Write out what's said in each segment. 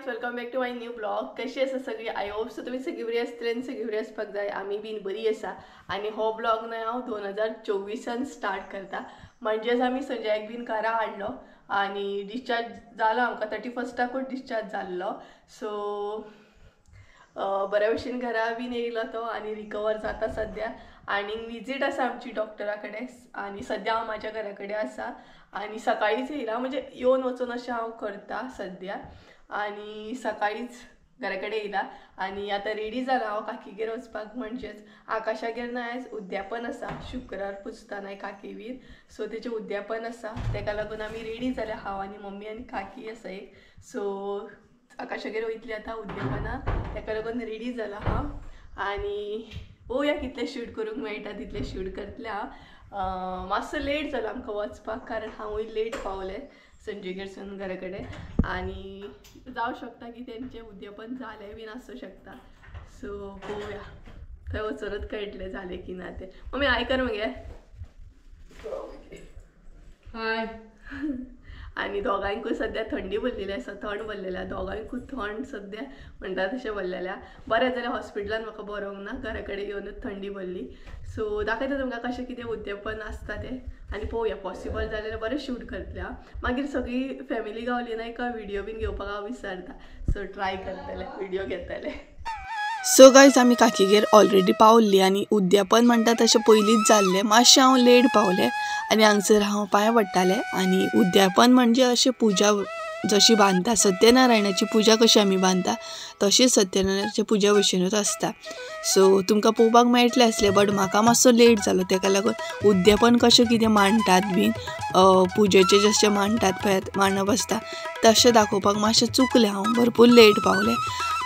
Welcome back to my new blog. कशी आसा सगळी? आय होप सो तुम्ही सगळी बरी आसतली आनी सगळी बरी आसपाक जाय. आमी बीन बरी आसा. आनी हो ब्लॉग न्हय हांव 2024 स्टार्ट करता. म्हणजेच आमी संजयाक बीन घरा हाडलो आनी डिस्चार्ज जालो. आमकां 31स्टाकूच डिस्चार्ज जाल्लो. सो बऱ्या भशेन घरा बीन येयलो तो आनी रिकवर जाता सद्या. आनी विजीट आसा आमची डॉक्टरा कडेन आनी सद्या हांव म्हाज्या घरा कडेन आसा आनी सकाळीच येयला. म्हणजे येवन वचून अशें हांव करता सद्या. आनी सकाळीच घरा कडेन येयला आनी आतां रेडी जाला हांव काकीगेर वचपाक. म्हणजेच आकाशागेर न्हय आयज उद्यापन आसा. शुक्रार पुजता न्हय काकी बीन. सो तेचें उद्यापन आसा. तेका लागून आमी रेडी जाल्या. हांव आनी मम्मी आनी काकी आसा एक. सो आकाशागेर वयतली आतां उद्यापना. तेका लागून रेडी जाला हांव आनी पळोवया कितले शूट करूंक मेळटा तितले शूट करतले हांव. मातसो लेट जालो आमकां वचपाक कारण हांवूय लेट पावलें संजयगेरसून घरा कडेन आनी जावं शकता की तेंचें उद्यापन जालें बीन आसूं शकता. सो पळोवया थंय वचोनच कळटलें जालें की ना तें. मम्मी हाय कर मगे. हाय. आनी दोगांयकूय सद्या थंडी भरलेली आसा. थंड भरलेल्या दोगांयकूय थंड सद्या म्हणटा तशें भरलेल्या. बरें जाल्यार हॉस्पिटलान म्हाका बरोंक ना. घरा कडेन येवनूच थंडी भरली. सो दाखयता तुमकां कशें कितें उद्यापन आसता तें आनी पळोवया पॉसिबल जाल्यार बरें शूट करतलें हांव. मागीर सगळी फॅमिली गावली ना एका व्हिडिओ बीन घेवपाक हांव विसरता. सो ट्राय करतलें व्हिडिओ घेतलें. सो गायज आमी काकीगेर ऑलरेडी पावल्ली आनी उद्यापन म्हणटा तशें पयलींच जाल्लें. मातशें हांव लेट पावलें आनी हांगसर हांव पांयां पडटालें. आनी उद्यापन म्हणजे अशें पुजा जशी बांदता सत्यनारायणाची पुजा कशी आमी बांदता तशीच सत्यनारायणाची पुजा भशेनूच आसता. सो तुमकां पळोवपाक मेळटलें आसलें बट म्हाका मातसो लेट जालो. तेका लागून उद्यापन कशें कितें मांडटात बीन पुजेचें जशें मांडटात पळय मांडप आसता तशें दाखोवपाक मातशें चुकलें हांव. भरपूर लेट पावलें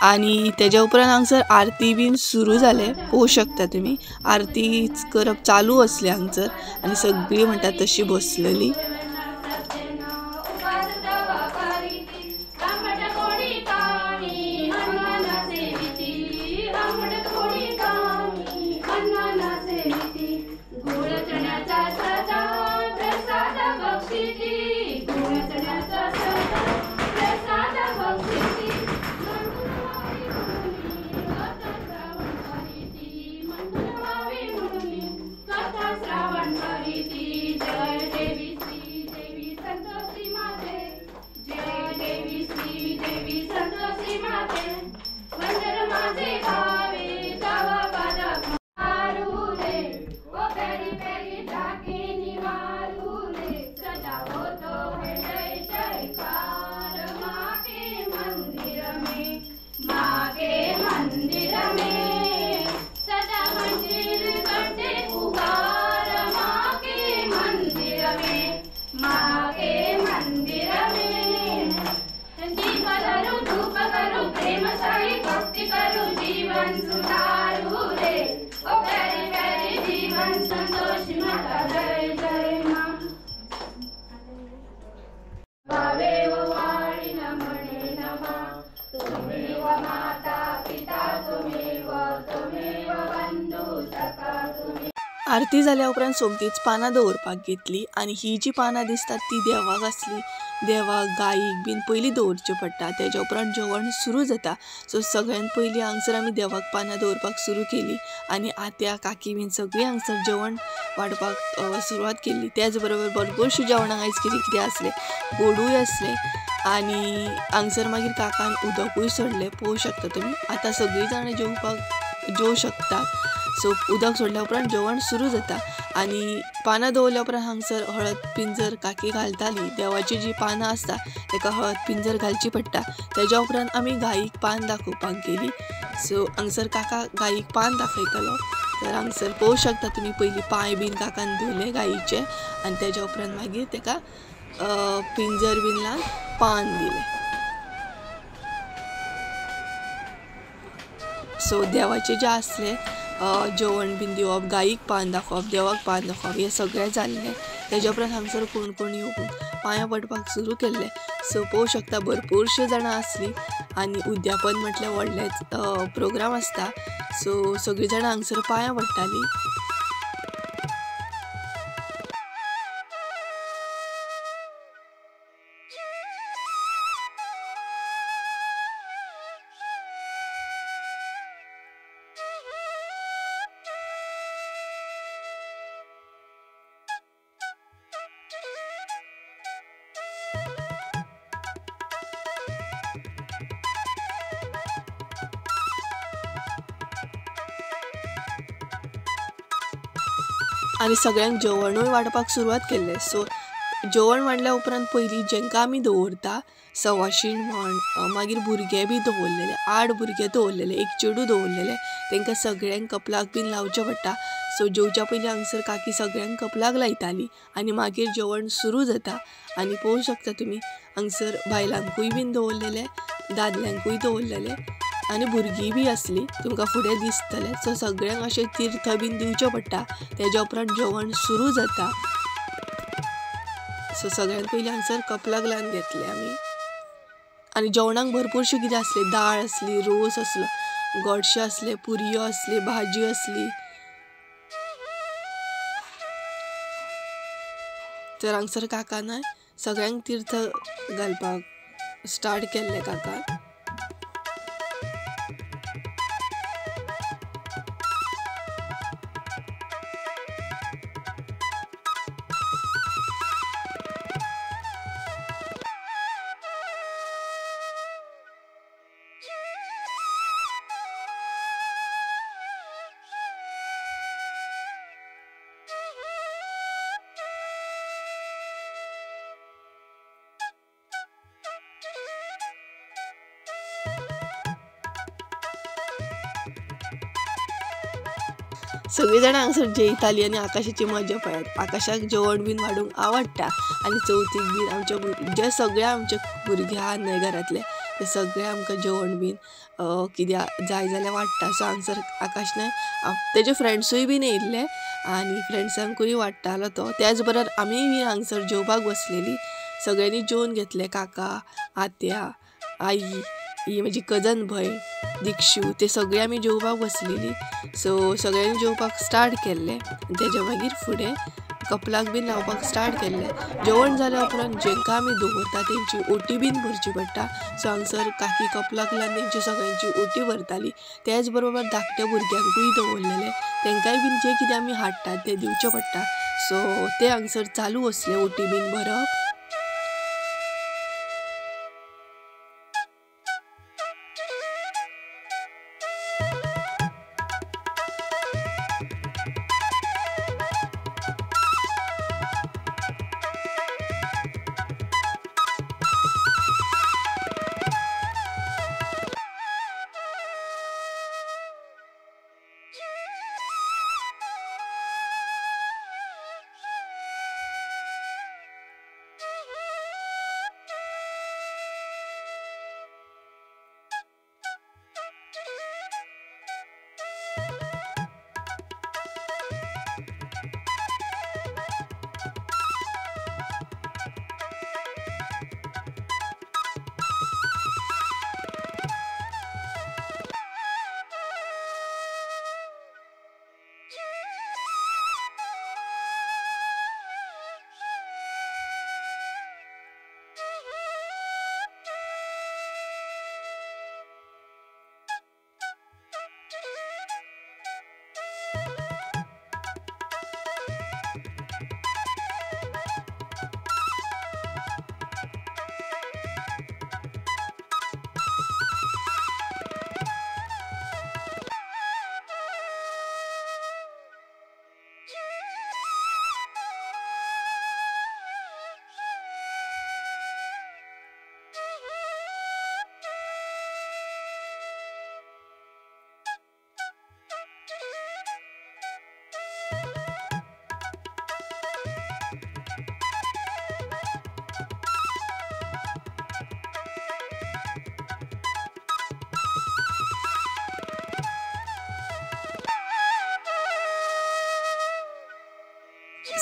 आनी तेज्या उपरांत हांगसर आरती बीन सुरू जालें. पळोवंक शकता तुमी आरती करप चालू आसलें हांगसर आनी सगळीं म्हणटा तशी बसलेली. आरती जाल्या उपरांत सोमतीच पानां दवरपाक घेतली आनी ही जी पानां दिसतात ती देवाक आसली. देवाक गायीक बीन पयलीं दवरचें पडटा. तेज्या उपरांत जेवण सुरू जाता. सो सगळ्यान पयलीं हांगसर आमी देवाक पानां दवरपाक सुरू केली आनी आत्या काकी बीन सगळीं हांगसर जेवण वाडपाक सुरवात केली. त्याच बरोबर भरपूरशें जेवणाक आयज कितें कितें आसलें गोडूय आसलें आनी हांगसर मागीर काकान उदकूय सोडलें. पळोवंक शकता तुमी आतां सगळीं जाणां जेवू शकतात. सो उदक सोडल्या उपरांत जेवण सुरू जाता आनी पानां दवरल्या उपरांत हांगसर हळद पिंजर काकी घालताली. देवाची जी पानां आसता ताका हळद पिंजर घालची पडटा. तेज्या उपरांत आमी गायीक पान दाखोवपाक गेली. सो हांगसर काका गायीक पान दाखयतालो. तर हांगसर पळोवंक शकता तुमी पयलीं पांय बीन काकान धुले गायीचे आनी तेज्या उपरांत मागीर ताका पिंजर बीन लावन पान दिलें. सो देवाचें जें आसलें जेवण बीन दिवप गायीक पान दाखोवप देवाक पान दाखोवप हें सगळें जाल्लें. तेज्या उपरांत हांगसर कोण कोण येवून पांयां पडपाक सुरू केल्लें. सो पळोवंक शकता भरपूरशीं जाणां आसलीं आनी उद्यापन म्हटल्यार व्हडलेंच प्रोग्राम आसता. सो सगळीं जाणां हांगसर पांयां पडटालीं. आनी सगळ्यांक जेवणूय वांटपाक सुरवात केल्लें. सो जेवण वांटल्या उपरांत पयलीं जेंकां आमी दवरता सवाशीण म्हण मागीर भुरगे बी दवरलेले 8 भुरगे दवरलेले, एक चेडूं दवरलेले, तांकां सगळ्यांक कपलाक बीन लावचें पडटा. सो जेवच्या पयलीं हांगसर काकी सगळ्यांक कपलाक लायताली आनी मागीर जेवण सुरू जाता. आनी पळोवंक शकता तुमी हांगसर बायलांकूय बीन दवरलेले, दादल्यांकूय दवरलेले आनी भुरगीं बी आसलीं तुमकां फुडें दिसतलें. सो सगळ्यांक अशें तीर्थ बीन दिवचें पडटा. तेज्या उपरांत जेवण सुरू जाता. सो सगळ्यांत पयलीं हांगसर कपलाक लावन घेतले आमी. आनी जेवणाक भरपूरशें कितें आसलें, दाळ आसली, रोस आसलो, गोडशें आसलें, पुरयो आसली, भाजी आसली. तर हांगसर काकान सगळ्यांक तीर्थ घालपाक स्टार्ट केल्लें काकान. सगळीं जाणां हांगसर जेयतालीं आनी आकाशाची मजा पळयात. आकाशाक जेवण बीन वाडूंक आवडटा आनी चवथीक बीन आमच्या जे सगळे आमचे भुरगे आहा न्हय घरांतले ते सगळे आमकां जेवण बीन कितें जाय जाल्यार वाडटा. सो हांगसर आकाश न्हय तेजे फ्रेंड्सूय बीन येयल्ले आनी फ्रेंड्सांकूय वाडटालो तो. त्याच बरोबर आमी बी हांगसर जेवपाक बसलेलीं. सगळ्यांनी जेवन घेतले. काका, आत्या, आई, ही म्हजी कजन भयण दिक्षू, ते सगळे आमी जेवपाक बसलेलीं. सो सगळ्यांनी जेवपाक स्टार्ट केल्लें. तेज्या मागीर फुडें कपलाक बीन लावपाक स्टार्ट केल्लें. जेवण जाल्या उपरांत जेंकां आमी दवरता तेंची ओटी बीन भरची पडटा. सो हांगसर काकी कपलाक लावन तेंची सगळ्यांची ओटी भरताली. त्याच बरोबर धाकट्या भुरग्यांकूय दवरलेले, तेंकांय बीन जें कितें आमी हाडटात तें दिवचें पडटा. सो ते हांगसर चालू आसलें ओटी बीन भरप.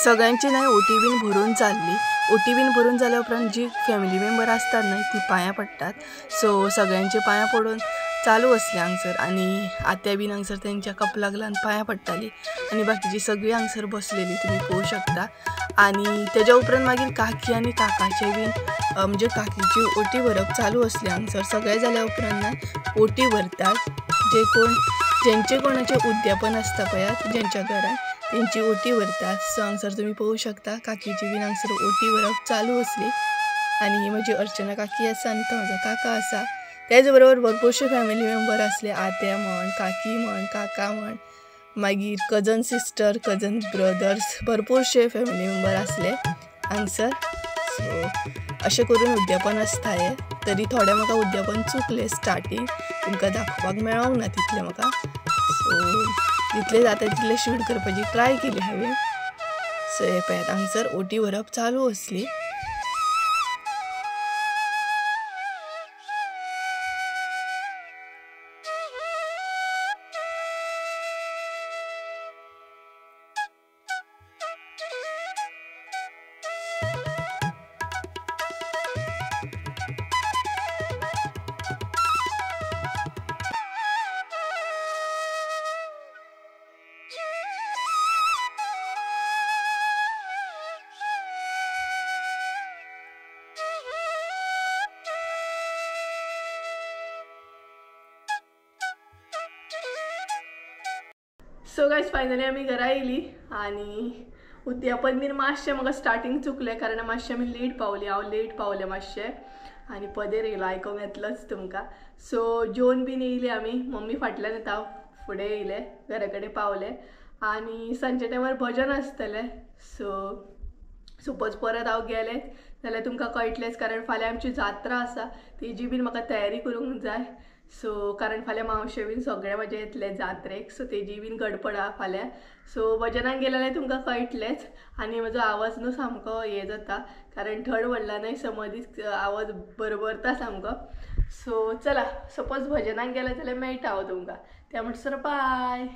सगळ्यांची न्हय ओटी बीन भरून जाल्ली. ओटी बीन भरून जाल्या उपरांत जी फॅमिली मेंबर आसतात न्हय ती पांयां पडटात. सो सगळ्यांचे पांयां पडून चालू असले हांगसर आणि आत्या बीन हांगसर त्यांच्या कपलाक लागून पांयां पडटाली आणि बाकीची सगळी हांगसर बसलेली तुम्ही पळोवंक शकता। आणि त्याच्या उपरांत मागीर काकी आणि काकाचे बीन म्हणजे काकीची ओटी भरप चालू असली हांगसर। सगळे जाल्या उपरांत ना ओटी भरतात ज्यांचे कोणाचे उद्यापन असता पळयात ज्यांच्या घरान त्यांची ओटी भरतात। सो हांगसर तुम्ही पळोवंक शकता काकीची बीन हांगसर ओटी भरप चालू असली आणि ही माझी अर्चना काकी आसा आणि तो माझा काका आसा। त्याच बरोबर भरपूरशे फॅमिली मेंबर असले, आत्या म्हण, काकी म्हण, काका म्हण, मागीर कजन सिस्टर, कजन ब्रदर्स, भरपूरशे फॅमिली मेंबर असले हांगसर। सो अशें करून उद्यापन आसता हे। तरी थोडे म्हाका उद्यापन चुकले स्टार्टींग, तुमकां दाखोवपाक मेळोंक ना तितले म्हाका। सो जितले जाता तितले शूट करपाची ट्राय केली हांवें। सो हे पळयात हांगसर ओटी भरप चालू असली। सो गाइस फायनली आम्ही घरा येयली आणि उद्यापन बीन मातशें म्हाका स्टार्टींग चुकलें कारण मातशें आमी लेट पावली, हांव लेट पावलें मातशें आणि पदेर येयलो आयकोंक येतलोच तुमकां। सो जेवन बीन येयली आमी, मम्मी फाटल्यान येता फुडें येयले, घरा कडेन पावले आणि सांजच्या टायमार भजन आसतलें। सो सपोज परत हांव गेलें जाल्यार तुमकां कळटलेंच कारण फाल्यां आमची जात्रा आसा, तेजी बीन म्हाका तयारी करूंक जाय। सो कारण फाल्यां मावशे बीन सगळे म्हाजे येतले जात्रेक, सो तेजी बीन गडबड आहा फाल्यां। सो भजनाक गेले जाल्यार तुमकां कळटलेंच आणि म्हजो आवाज न्हू सामको हे जाता कारण थंड पडला न्हय, सो मदींच आवाज बरबरता सामको। सो चला सपोज भजनाक गेले जाल्यार मेळटा हांव तुमकां, त्या म्हणसर बाय।